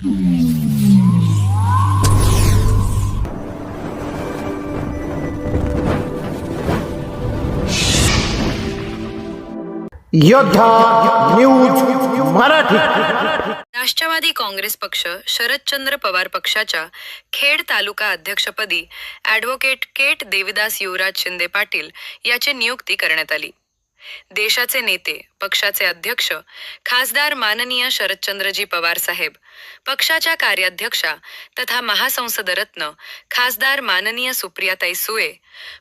योद्धा न्यूज मराठी। राष्ट्रवादी काँग्रेस पक्ष शरदचंद्र पवार पक्षाच्या खेड तालुका अध्यक्षपदी ॲडव्होकेट केट देविदास युवराज शिंदे पाटील याची नियुक्ती करण्यात आली। देशाचे नेते, पक्षाचे अध्यक्ष खासदार माननीय शरदचंद्रजी पवार साहेब, पक्षाच्या कार्याध्यक्षा तथा महासंसद रत्न खासदार माननीय सुप्रियाताई सुळे,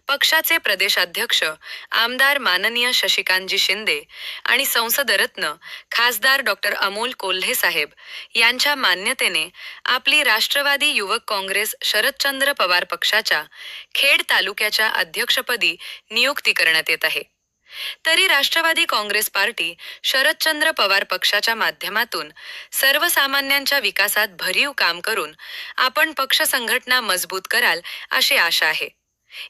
पक्षाचे प्रदेशाध्यक्ष आमदार माननीय शशिकांतजी शिंदे आणि संसद रत्न खासदार डॉक्टर अमोल कोल्हे साहेब यांच्या मान्यतेने आपली राष्ट्रवादी युवक काँग्रेस शरदचंद्र पवार पक्षाच्या खेड तालुक्याच्या अध्यक्षपदी नियुक्ती करण्यात येत आहे। तरी राष्ट्रवादी काँग्रेस पार्टी शरदचंद्र पवार पक्षाच्या माध्यमातून सर्वसामान्यांच्या विकासात भरीव काम करून आपण पक्ष संघटना मजबूत कराल अशी आशा आहे।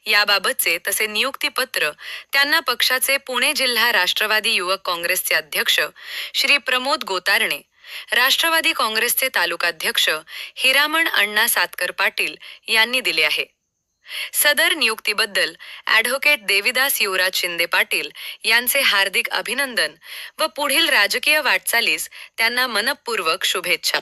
याबाबतचे तसे नियुक्तीपत्र त्यांना पक्षाचे पुणे जिल्हा राष्ट्रवादी युवक काँग्रेसचे अध्यक्ष श्री प्रमोद गोतारणे, राष्ट्रवादी काँग्रेसचे तालुकाध्यक्ष हिरामण अण्णा सातकर पाटील यांनी दिले आहे। सदर नियुक्तीबद्दल ॲडव्होकेट देविदास युवराज शिंदे पाटील यांचे हार्दिक अभिनंदन व पुढील राजकीय वाटचालीस त्यांना मनपूर्वक शुभेच्छा।